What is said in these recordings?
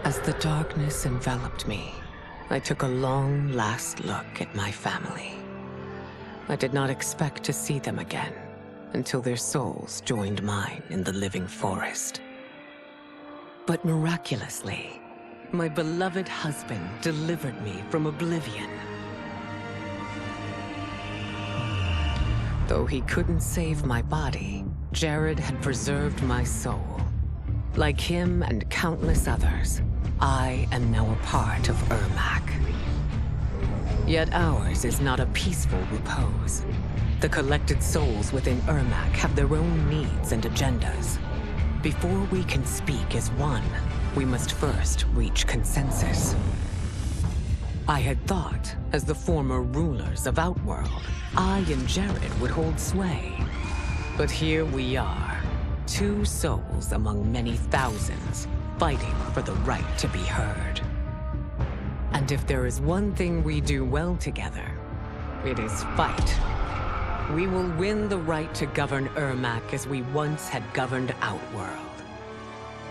As the darkness enveloped me, I took a long last look at my family. I did not expect to see them again until their souls joined mine in the living forest. But miraculously, my beloved husband delivered me from oblivion. Though he couldn't save my body, Jared had preserved my soul. Like him and countless others, I am now a part of Ermac. Yet ours is not a peaceful repose. The collected souls within Ermac have their own needs and agendas. Before we can speak as one, we must first reach consensus. I had thought, as the former rulers of Outworld, I and Jared would hold sway. But here we are, two souls among many thousands, fighting for the right to be heard. And if there is one thing we do well together, it is fight. We will win the right to govern Ermac as we once had governed Outworld.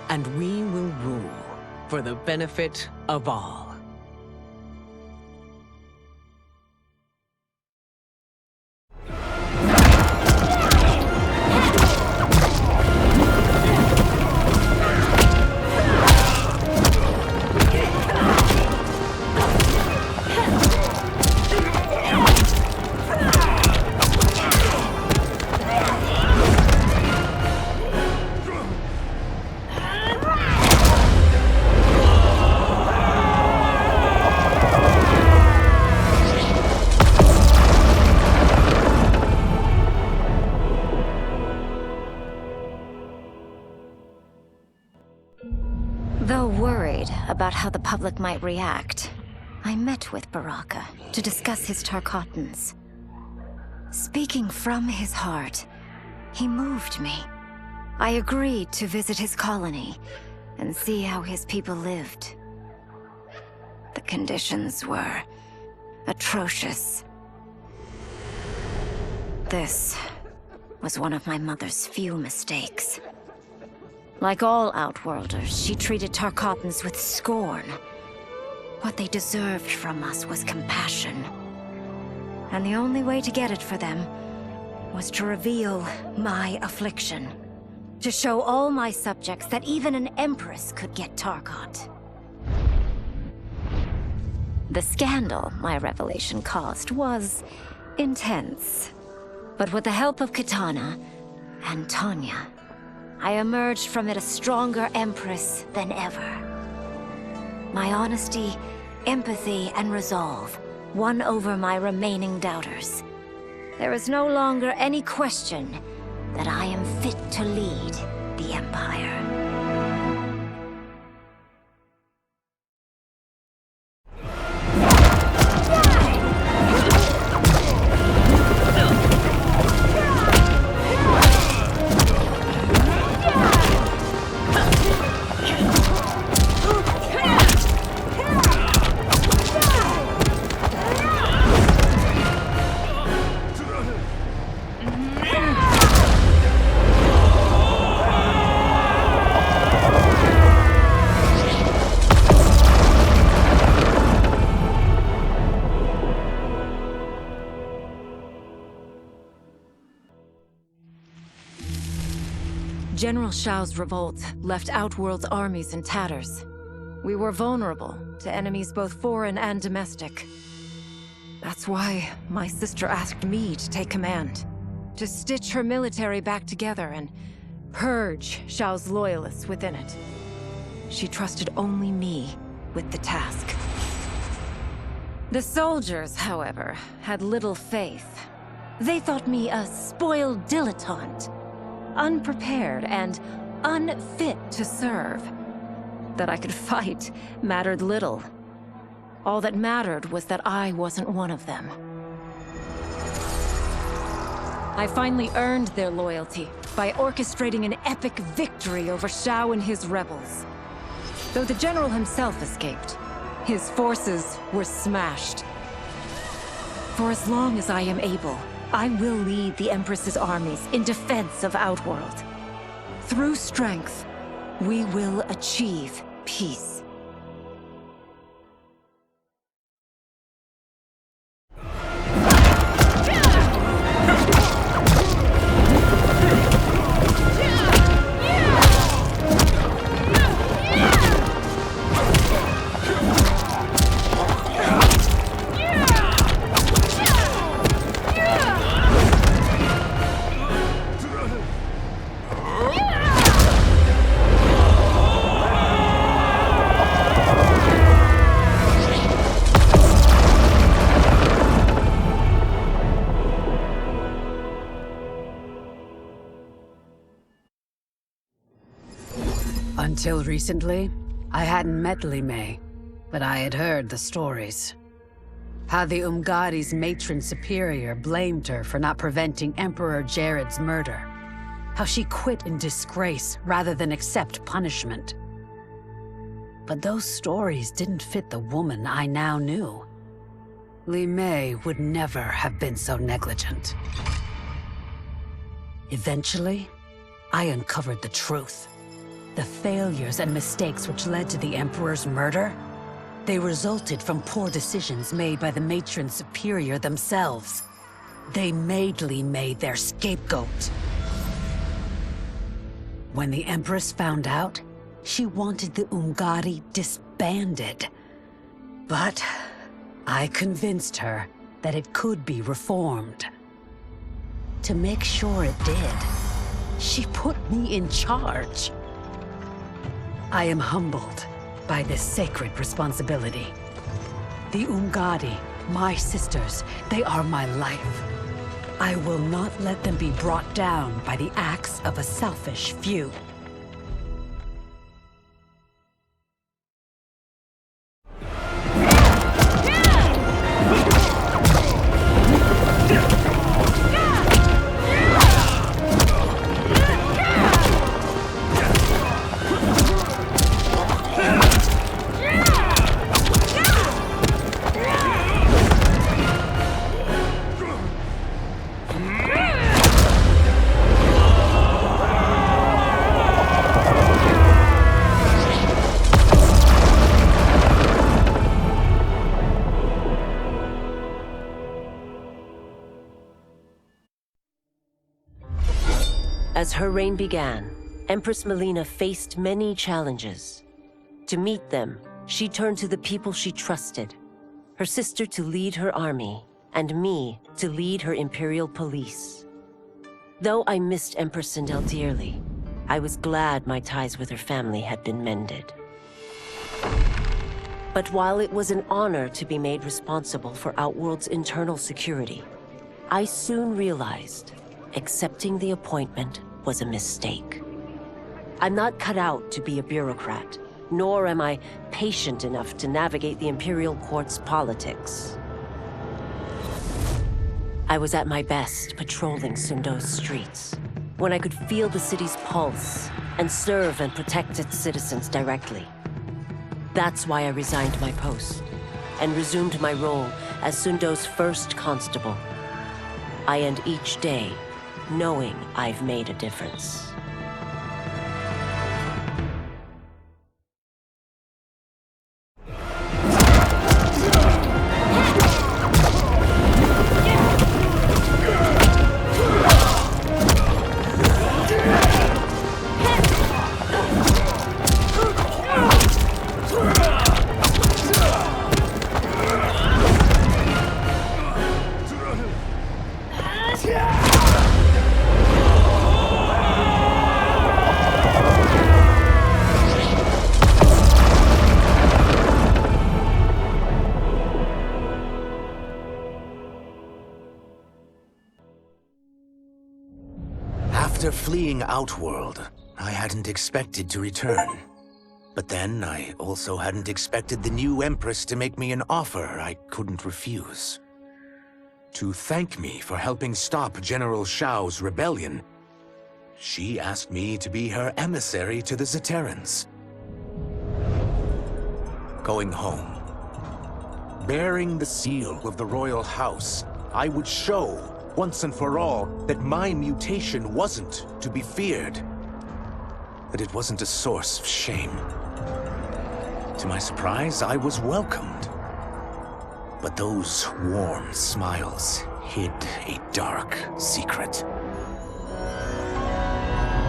And we will rule for the benefit of all. Though worried about how the public might react, I met with Baraka to discuss his Tarkatans. Speaking from his heart, he moved me. I agreed to visit his colony and see how his people lived. The conditions were atrocious. This was one of my mother's few mistakes. Like all Outworlders, she treated Tarkatans with scorn. What they deserved from us was compassion. And the only way to get it for them was to reveal my affliction. To show all my subjects that even an empress could get Tarkat. The scandal my revelation caused was intense. But with the help of Kitana and Tanya, I emerged from it a stronger empress than ever. My honesty, empathy, and resolve won over my remaining doubters. There is no longer any question that I am fit to lead the Empire. General Shao's revolt left Outworld's armies in tatters. We were vulnerable to enemies both foreign and domestic. That's why my sister asked me to take command, to stitch her military back together and purge Shao's loyalists within it. She trusted only me with the task. The soldiers, however, had little faith. They thought me a spoiled dilettante, unprepared and unfit to serve. That I could fight mattered little. All that mattered was that I wasn't one of them. I finally earned their loyalty by orchestrating an epic victory over Shao and his rebels. Though the general himself escaped, his forces were smashed. For as long as I am able, I will lead the Empress's armies in defense of Outworld. Through strength, we will achieve peace. Until recently, I hadn't met Li Mei, but I had heard the stories. How the Umgadi's matron superior blamed her for not preventing Emperor Jared's murder. How she quit in disgrace rather than accept punishment. But those stories didn't fit the woman I now knew. Li Mei would never have been so negligent. Eventually, I uncovered the truth. The failures and mistakes which led to the Emperor's murder, they resulted from poor decisions made by the matron superior themselves. They made Li Mei their scapegoat. When the Empress found out, she wanted the Umgadi disbanded. But I convinced her that it could be reformed. To make sure it did, she put me in charge. I am humbled by this sacred responsibility. The Umgadi, my sisters, they are my life. I will not let them be brought down by the acts of a selfish few. As her reign began, Empress Melina faced many challenges. To meet them, she turned to the people she trusted. Her sister to lead her army, and me to lead her imperial police. Though I missed Empress Sindel dearly, I was glad my ties with her family had been mended. But while it was an honor to be made responsible for Outworld's internal security, I soon realized accepting the appointment was a mistake. I'm not cut out to be a bureaucrat, nor am I patient enough to navigate the Imperial Court's politics. I was at my best patrolling Sundo's streets, when I could feel the city's pulse and serve and protect its citizens directly. That's why I resigned my post and resumed my role as Sundo's first constable. I end each day knowing I've made a difference. After fleeing Outworld, I hadn't expected to return. But then, I also hadn't expected the new Empress to make me an offer I couldn't refuse. To thank me for helping stop General Shao's rebellion, she asked me to be her emissary to the Zaterrans. Going home, bearing the seal of the royal house, I would show, once and for all, that my mutation wasn't to be feared. That it wasn't a source of shame. To my surprise, I was welcomed. But those warm smiles hid a dark secret.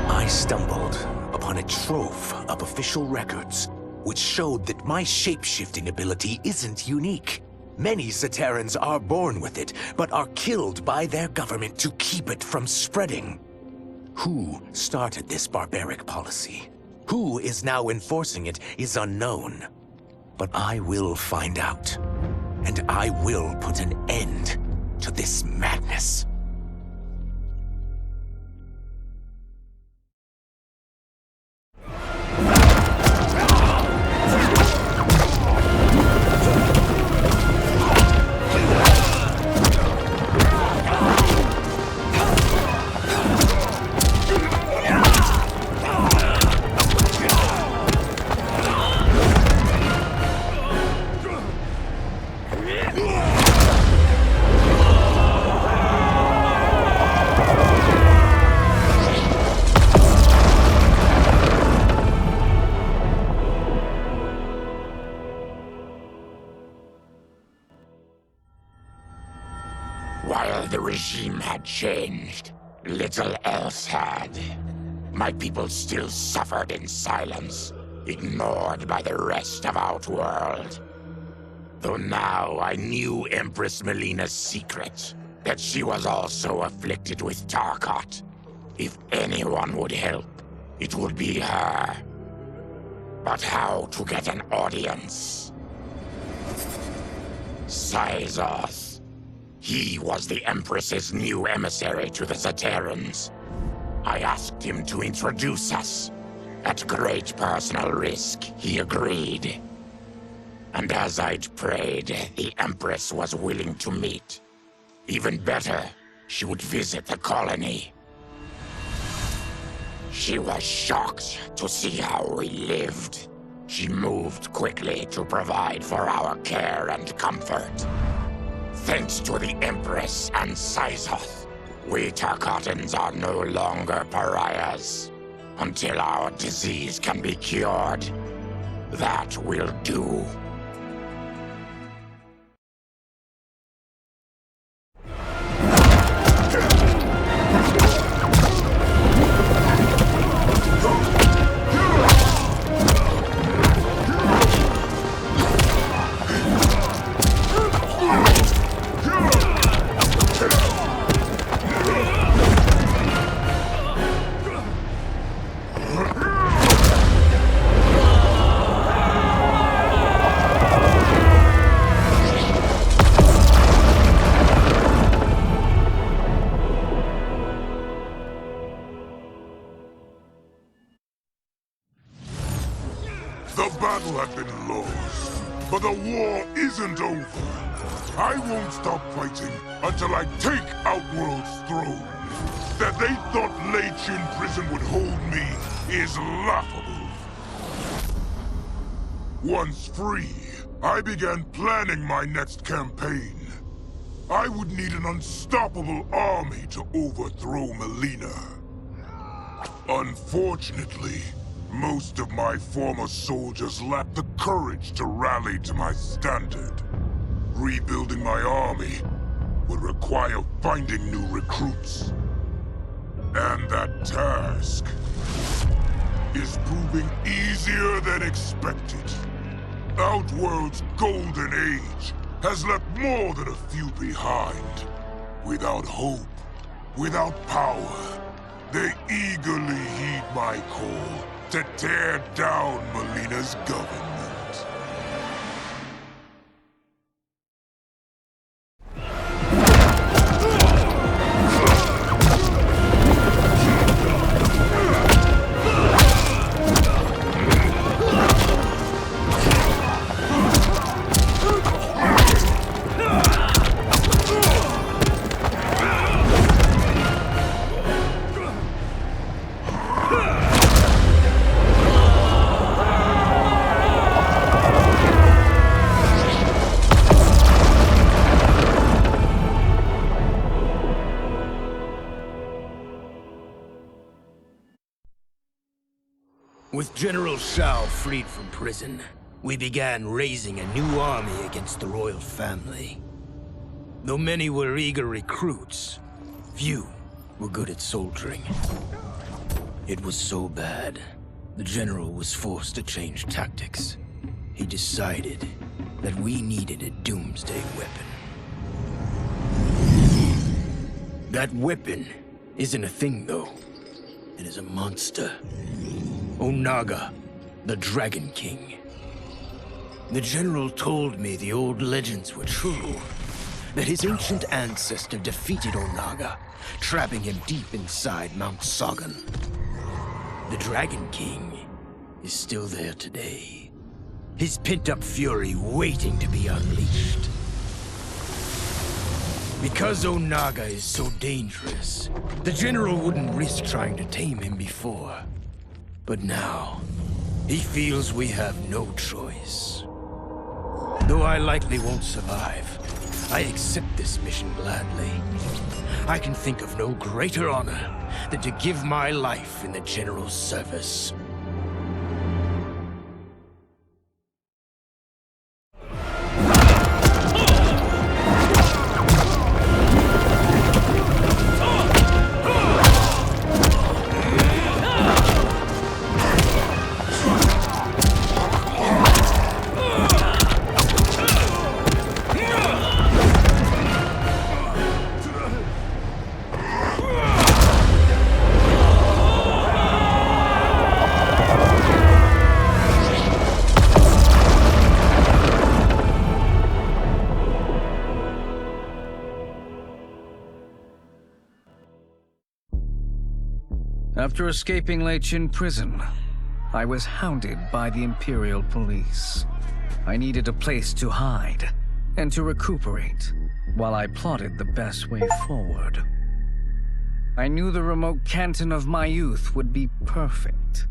I stumbled upon a trove of official records, which showed that my shape-shifting ability isn't unique. Many Zaterrans are born with it, but are killed by their government to keep it from spreading. Who started this barbaric policy? Who is now enforcing it is unknown. But I will find out. And I will put an end to this madness. While the regime had changed, little else had. My people still suffered in silence, ignored by the rest of Outworld. Though now I knew Empress Melina's secret, that she was also afflicted with Tarkat. If anyone would help, it would be her. But how to get an audience? Syzoth. He was the Empress's new emissary to the Zaterrans. I asked him to introduce us. At great personal risk, he agreed. And as I'd prayed, the Empress was willing to meet. Even better, she would visit the colony. She was shocked to see how we lived. She moved quickly to provide for our care and comfort. Thanks to the Empress and Syzoth, we Tarkatans are no longer pariahs. Until our disease can be cured, that will do. The battle had been lost, but the war isn't over. I won't stop fighting until I take Outworld's throne. That they thought Lei Chin prison would hold me is laughable. Once free, I began planning my next campaign. I would need an unstoppable army to overthrow Melina. Unfortunately, most of my former soldiers lacked the courage to rally to my standard. Rebuilding my army would require finding new recruits. And that task is proving easier than expected. Outworld's golden age has left more than a few behind. Without hope, without power, they eagerly heed my call to tear down Melina's government. With General Shao freed from prison, we began raising a new army against the royal family. Though many were eager recruits, few were good at soldiering. It was so bad, the general was forced to change tactics. He decided that we needed a doomsday weapon. That weapon isn't a thing, though. It is a monster. Onaga, the Dragon King. The general told me the old legends were true. That his ancient ancestor defeated Onaga, trapping him deep inside Mount Sogan. The Dragon King is still there today. His pent-up fury waiting to be unleashed. Because Onaga is so dangerous, the general wouldn't risk trying to tame him before. But now, he feels we have no choice. Though I likely won't survive, I accept this mission gladly. I can think of no greater honor than to give my life in the general's service. After escaping Lei Chin prison, I was hounded by the Imperial Police. I needed a place to hide and to recuperate while I plotted the best way forward. I knew the remote canton of my youth would be perfect.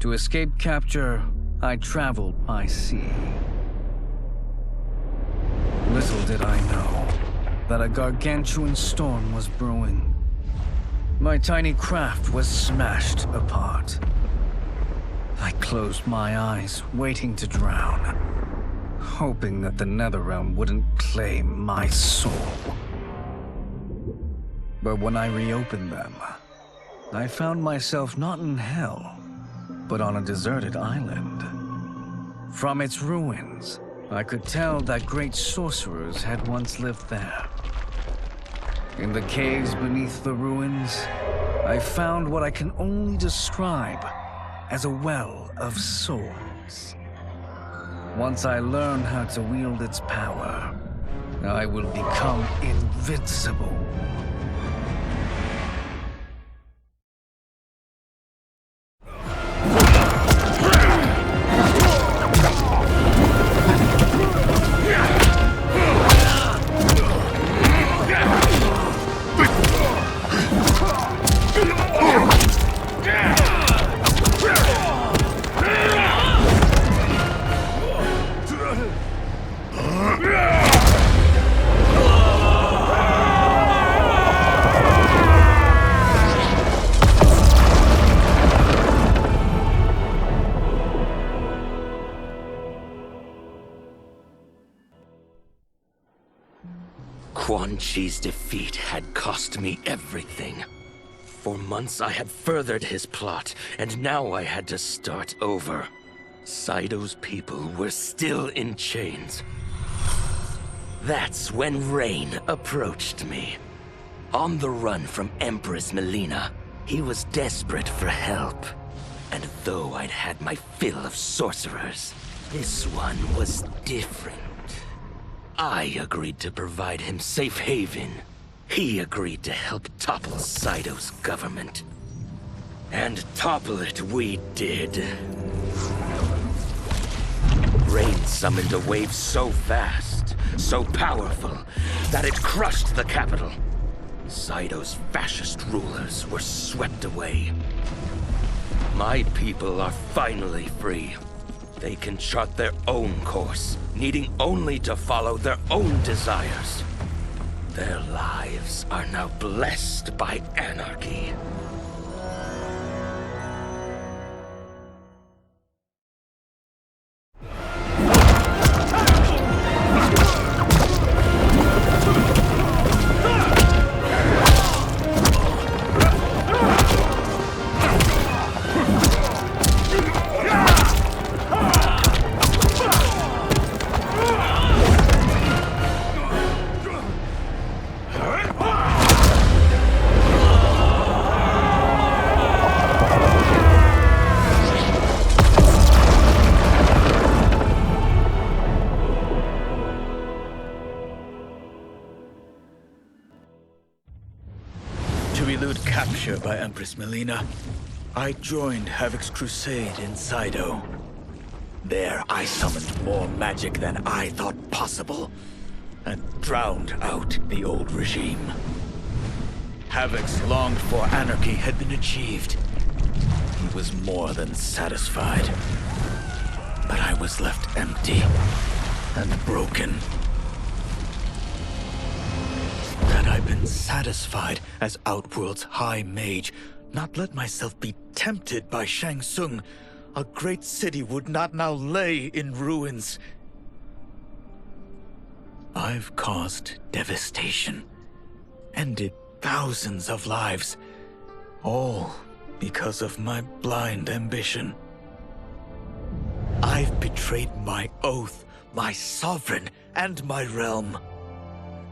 To escape capture, I traveled by sea. Little did I know that a gargantuan storm was brewing. My tiny craft was smashed apart. I closed my eyes, waiting to drown, hoping that the NetherRealm wouldn't claim my soul. But when I reopened them, I found myself not in hell, but on a deserted island. From its ruins, I could tell that great sorcerers had once lived there. In the caves beneath the ruins, I found what I can only describe as a well of souls. Once I learn how to wield its power, I will become invincible. Quan Chi's defeat had cost me everything. For months I had furthered his plot, and now I had to start over. Saido's people were still in chains. That's when Rain approached me. On the run from Empress Melina, he was desperate for help. And though I'd had my fill of sorcerers, this one was different. I agreed to provide him safe haven. He agreed to help topple Saido's government. And topple it we did. Rain summoned a wave so fast, so powerful, that it crushed the capital. Saido's fascist rulers were swept away. My people are finally free. They can chart their own course, needing only to follow their own desires. Their lives are now blessed by anarchy. elude capture by Empress Melina, I joined Havoc's crusade in Saido. There, I summoned more magic than I thought possible, and drowned out the old regime. Havoc's longed-for anarchy had been achieved. He was more than satisfied. But I was left empty and broken. Had I been satisfied as Outworld's High Mage, not let myself be tempted by Shang Tsung, a great city would not now lay in ruins. I've caused devastation, ended thousands of lives, all because of my blind ambition. I've betrayed my oath, my sovereign, and my realm.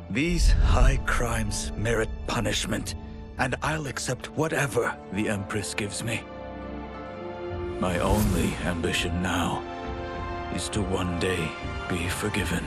These high crimes merit punishment, and I'll accept whatever the Empress gives me. My only ambition now is to one day be forgiven.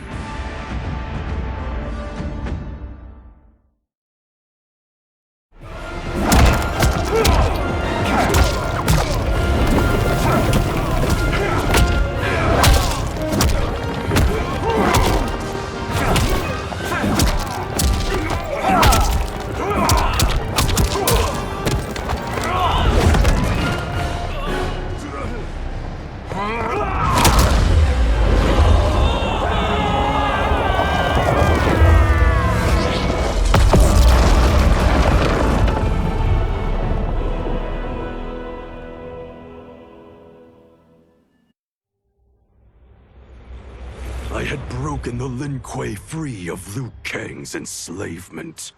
The Lin Kuei free of Liu Kang's enslavement.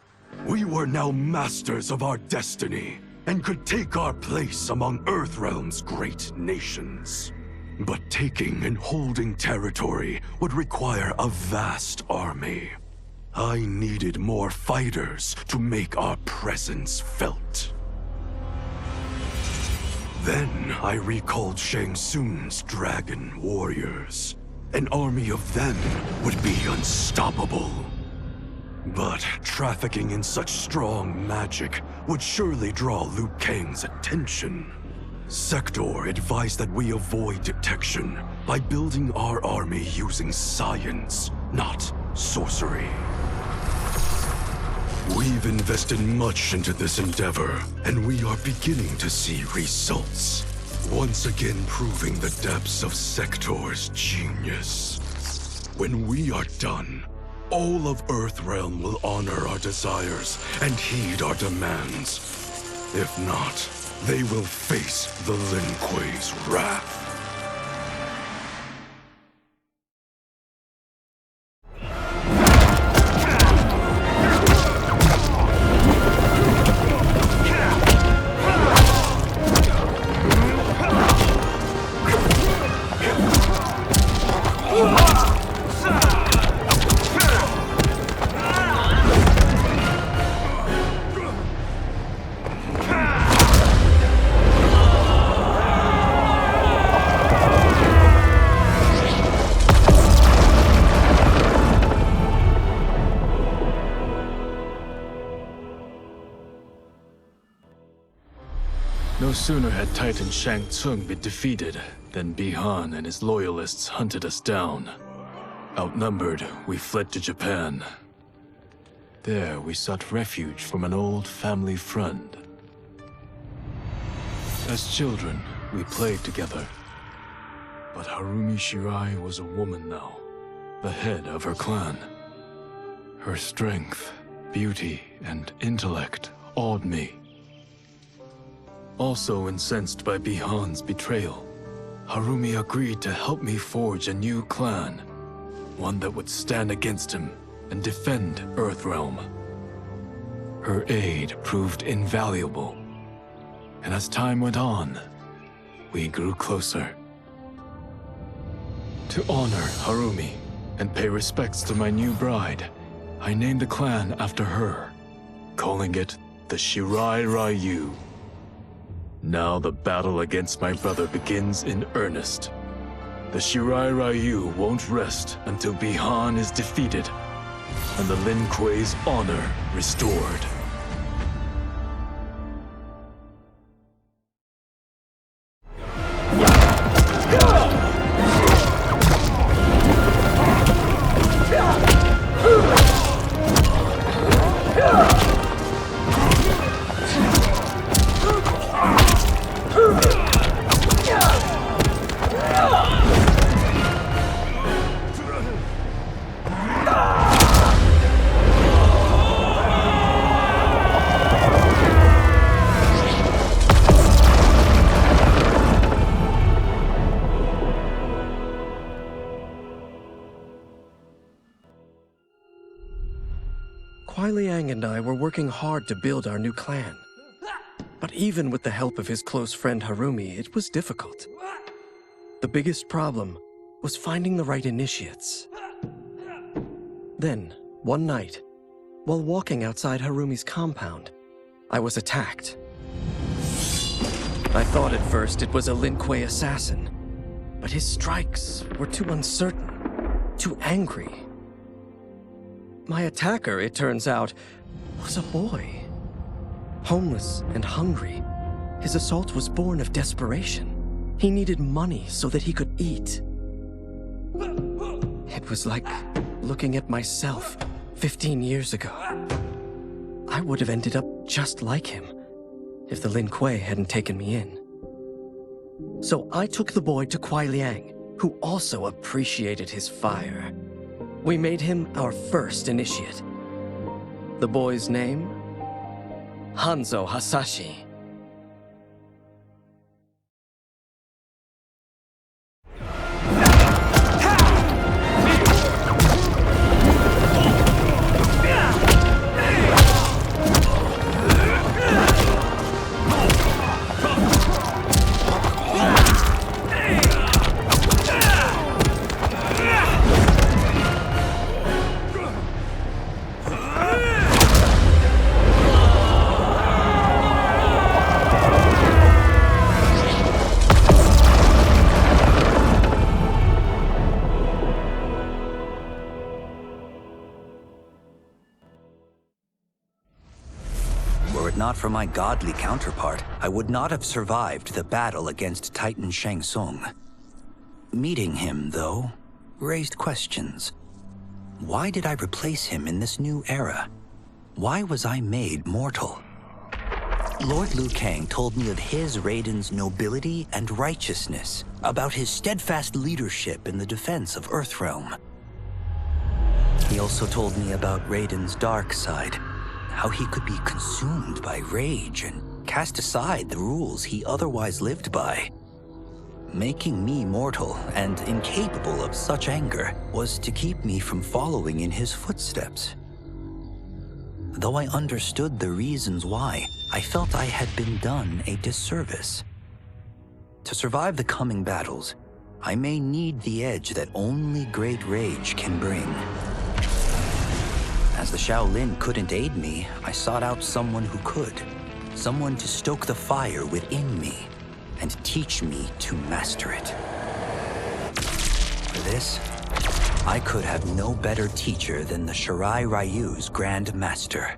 We were now masters of our destiny, and could take our place among Earthrealm's great nations. But taking and holding territory would require a vast army. I needed more fighters to make our presence felt. Then I recalled Shang Tsung's dragon warriors. An army of them would be unstoppable. But trafficking in such strong magic would surely draw Liu Kang's attention. Sector advised that we avoid detection by building our army using science, not sorcery. We've invested much into this endeavor, and we are beginning to see results. Once again proving the depths of Sector's genius. When we are done, all of Earthrealm will honor our desires and heed our demands. If not, they will face the Lin Kuei's wrath. No sooner had Titan Shang Tsung been defeated than Bihan and his loyalists hunted us down. Outnumbered, we fled to Japan. There, we sought refuge from an old family friend. As children, we played together. But Harumi Shirai was a woman now, the head of her clan. Her strength, beauty, and intellect awed me. Also incensed by Bihan's betrayal, Harumi agreed to help me forge a new clan, one that would stand against him and defend Earthrealm. Her aid proved invaluable, and as time went on, we grew closer. To honor Harumi and pay respects to my new bride, I named the clan after her, calling it the Shirai Ryu. Now the battle against my brother begins in earnest. The Shirai Ryu won't rest until Bihan is defeated and the Lin Kuei's honor restored. Kuai Liang and I were working hard to build our new clan. But even with the help of his close friend Harumi, it was difficult. The biggest problem was finding the right initiates. Then, one night, while walking outside Harumi's compound, I was attacked. I thought at first it was a Lin Kuei assassin, but his strikes were too uncertain, too angry. My attacker, it turns out, was a boy. Homeless and hungry, his assault was born of desperation. He needed money so that he could eat. It was like looking at myself 15 years ago. I would have ended up just like him if the Lin Kuei hadn't taken me in. So I took the boy to Kuai Liang, who also appreciated his fire. We made him our first initiate. The boy's name? Hanzo Hasashi. Not for my godly counterpart, I would not have survived the battle against Titan Shang Tsung. Meeting him, though, raised questions. Why did I replace him in this new era? Why was I made mortal? Lord Liu Kang told me of his Raiden's nobility and righteousness, about his steadfast leadership in the defense of Earthrealm. He also told me about Raiden's dark side, how he could be consumed by rage and cast aside the rules he otherwise lived by. Making me mortal and incapable of such anger was to keep me from following in his footsteps. Though I understood the reasons why, I felt I had been done a disservice. To survive the coming battles, I may need the edge that only great rage can bring. As the Shaolin couldn't aid me, I sought out someone who could. Someone to stoke the fire within me and teach me to master it. For this, I could have no better teacher than the Shirai Ryu's Grand Master.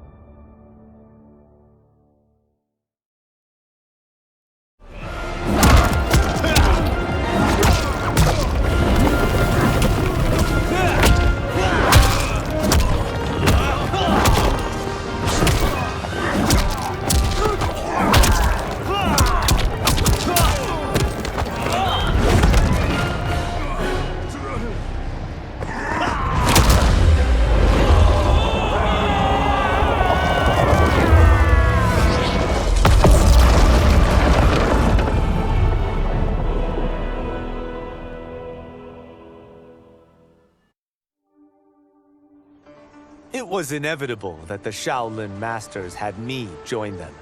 It was inevitable that the Shaolin Masters had me join them.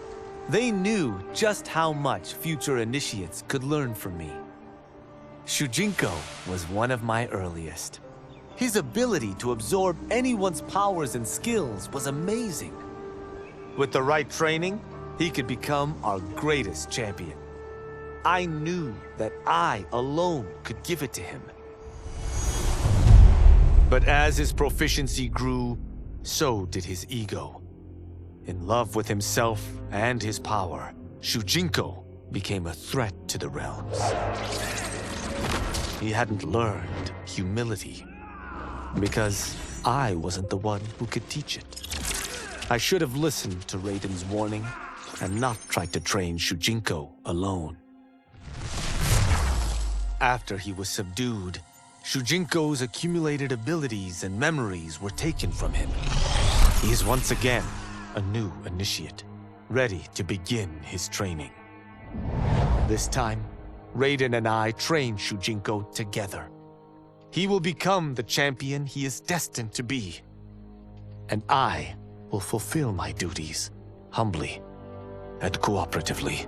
They knew just how much future initiates could learn from me. Shujinko was one of my earliest. His ability to absorb anyone's powers and skills was amazing. With the right training, he could become our greatest champion. I knew that I alone could give it to him. But as his proficiency grew, so did his ego. In love with himself and his power, Shujinko became a threat to the realms. He hadn't learned humility, because I wasn't the one who could teach it. I should have listened to Raiden's warning and not tried to train Shujinko alone. After he was subdued, Shujinko's accumulated abilities and memories were taken from him. He is once again a new initiate, ready to begin his training. This time, Raiden and I train Shujinko together. He will become the champion he is destined to be. And I will fulfill my duties humbly and cooperatively.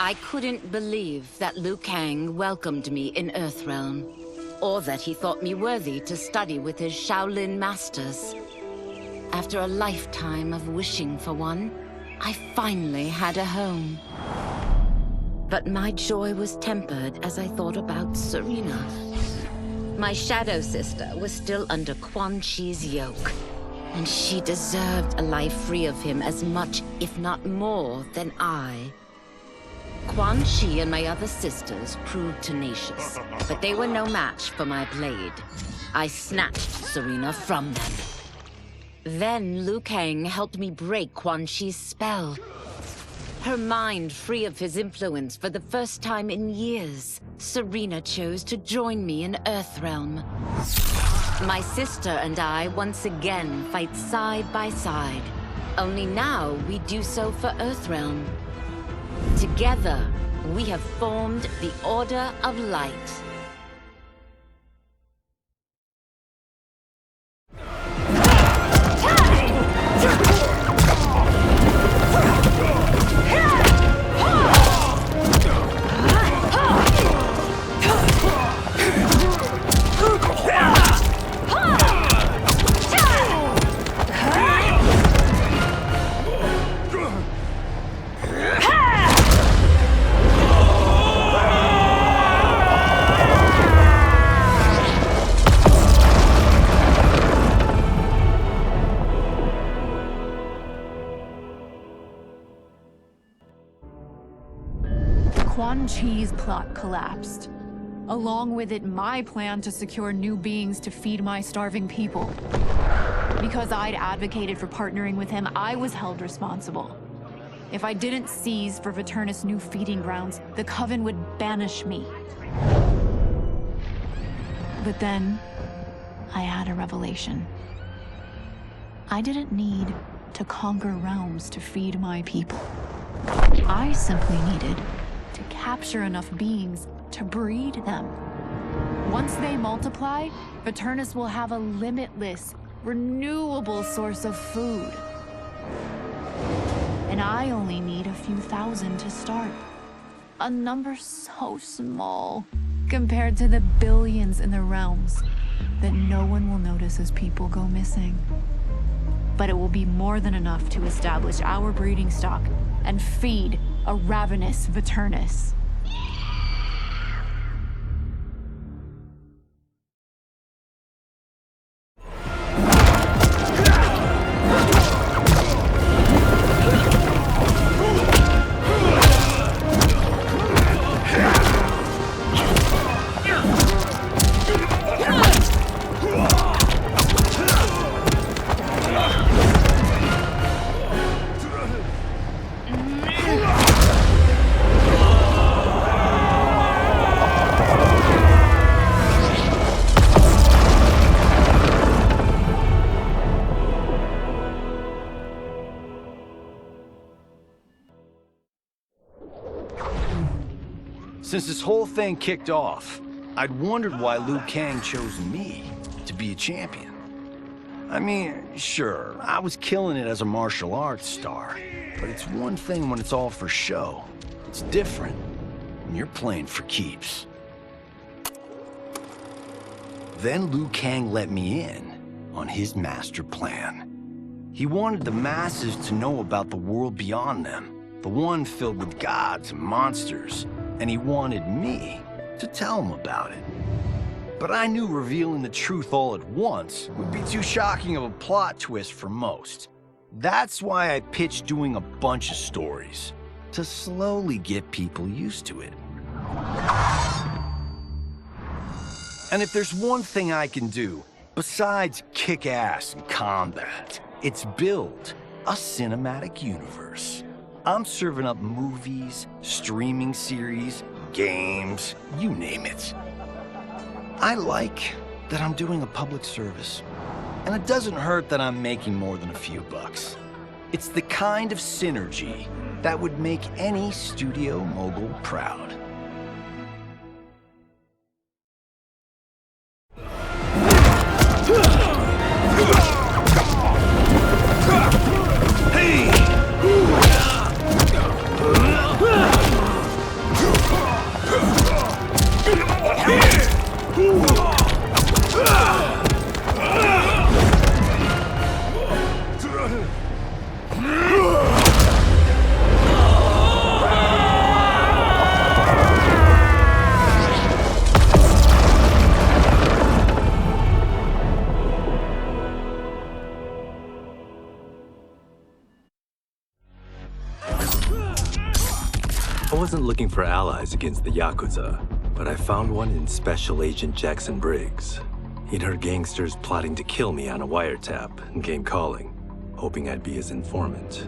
I couldn't believe that Liu Kang welcomed me in Earthrealm, or that he thought me worthy to study with his Shaolin masters. After a lifetime of wishing for one, I finally had a home. But my joy was tempered as I thought about Serena. My shadow sister was still under Quan Chi's yoke, and she deserved a life free of him as much, if not more, than I. Quan Chi and my other sisters proved tenacious, but they were no match for my blade. I snatched Serena from them. Then Liu Kang helped me break Quan Chi's spell. Her mind free of his influence for the first time in years, Serena chose to join me in Earthrealm. My sister and I once again fight side by side, only now we do so for Earthrealm. Together, we have formed the Order of Light. Quan Chi's plot collapsed. Along with it, my plan to secure new beings to feed my starving people. Because I'd advocated for partnering with him, I was held responsible. If I didn't seize for Viternus' new feeding grounds, the Coven would banish me. But then, I had a revelation. I didn't need to conquer realms to feed my people. I simply needed to capture enough beings to breed them. Once they multiply, Viternus will have a limitless, renewable source of food. And I only need a few thousand to start. A number so small compared to the billions in the realms that no one will notice as people go missing. But it will be more than enough to establish our breeding stock and feed a ravenous Viternus. Since this whole thing kicked off, I'd wondered why Liu Kang chose me to be a champion. I mean, sure, I was killing it as a martial arts star, but it's one thing when it's all for show. It's different when you're playing for keeps. Then Liu Kang let me in on his master plan. He wanted the masses to know about the world beyond them, the one filled with gods and monsters. And he wanted me to tell him about it. But I knew revealing the truth all at once would be too shocking of a plot twist for most. That's why I pitched doing a bunch of stories, to slowly get people used to it. And if there's one thing I can do, besides kick ass in combat, it's build a cinematic universe. I'm serving up movies, streaming series, games, you name it. I like that I'm doing a public service. And it doesn't hurt that I'm making more than a few bucks. It's the kind of synergy that would make any studio mogul proud. I wasn't looking for allies against the Yakuza, but I found one in Special Agent Jackson Briggs. He'd heard gangsters plotting to kill me on a wiretap and came calling, hoping I'd be his informant.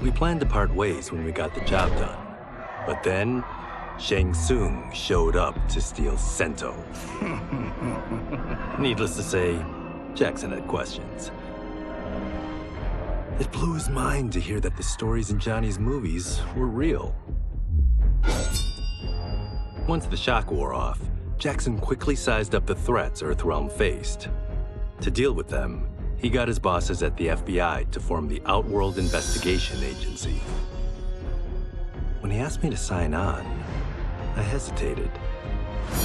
We planned to part ways when we got the job done, but then Shang Tsung showed up to steal Sento. Needless to say, Jackson had questions. It blew his mind to hear that the stories in Johnny's movies were real. Once the shock wore off, Jackson quickly sized up the threats EarthRealm faced. To deal with them, he got his bosses at the FBI to form the Outworld Investigation Agency. When he asked me to sign on, I hesitated.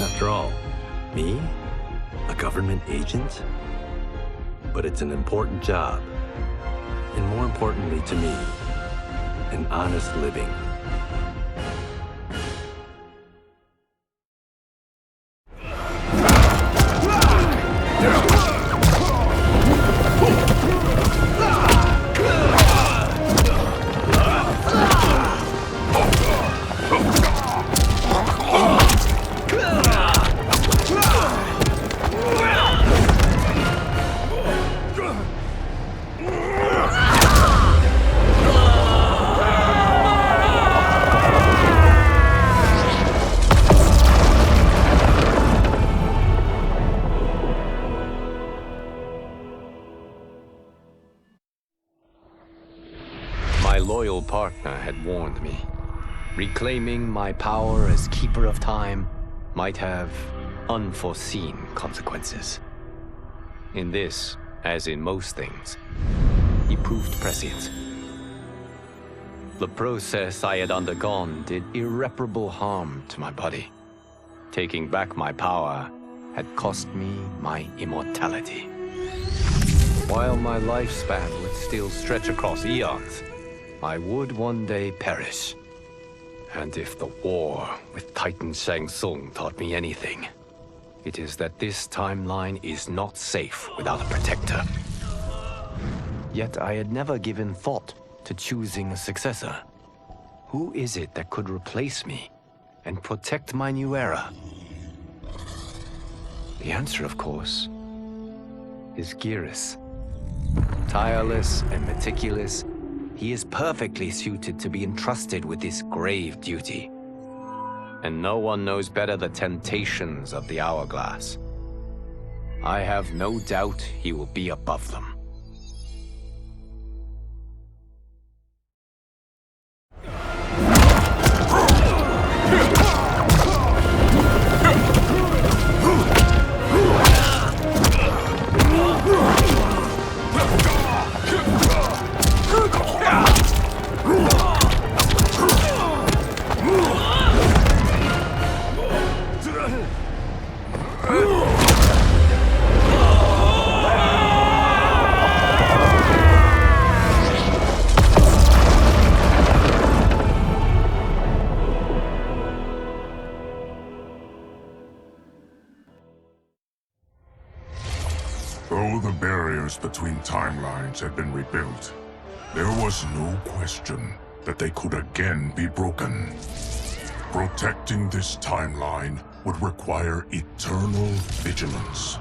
After all, me? A government agent? But it's an important job. And more importantly to me, an honest living. Partner had warned me. Reclaiming my power as Keeper of Time might have unforeseen consequences. In this, as in most things, he proved prescient. The process I had undergone did irreparable harm to my body. Taking back my power had cost me my immortality. While my lifespan would still stretch across eons, I would one day perish. And if the war with Titan Shang Tsung taught me anything, it is that this timeline is not safe without a protector. Yet I had never given thought to choosing a successor. Who is it that could replace me and protect my new era? The answer, of course, is Geras. Tireless and meticulous, he is perfectly suited to be entrusted with this grave duty. And no one knows better the temptations of the hourglass. I have no doubt he will be above them. bridges between timelines had been rebuilt, there was no question that they could again be broken. Protecting this timeline would require eternal vigilance,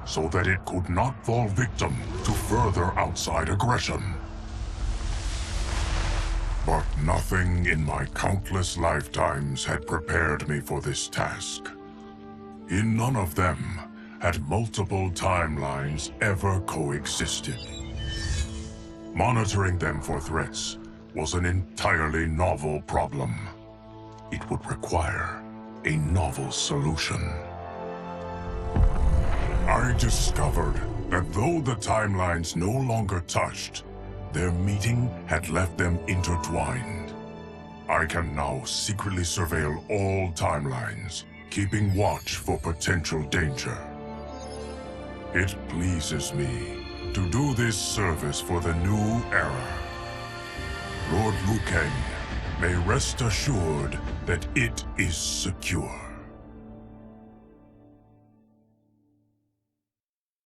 so that it could not fall victim to further outside aggression. But nothing in my countless lifetimes had prepared me for this task. In none of them had multiple timelines ever coexisted. Monitoring them for threats was an entirely novel problem. It would require a novel solution. I discovered that though the timelines no longer touched, their meeting had left them intertwined. I can now secretly surveil all timelines, keeping watch for potential danger. It pleases me to do this service for the new era. Lord Liu Kang may rest assured that it is secure.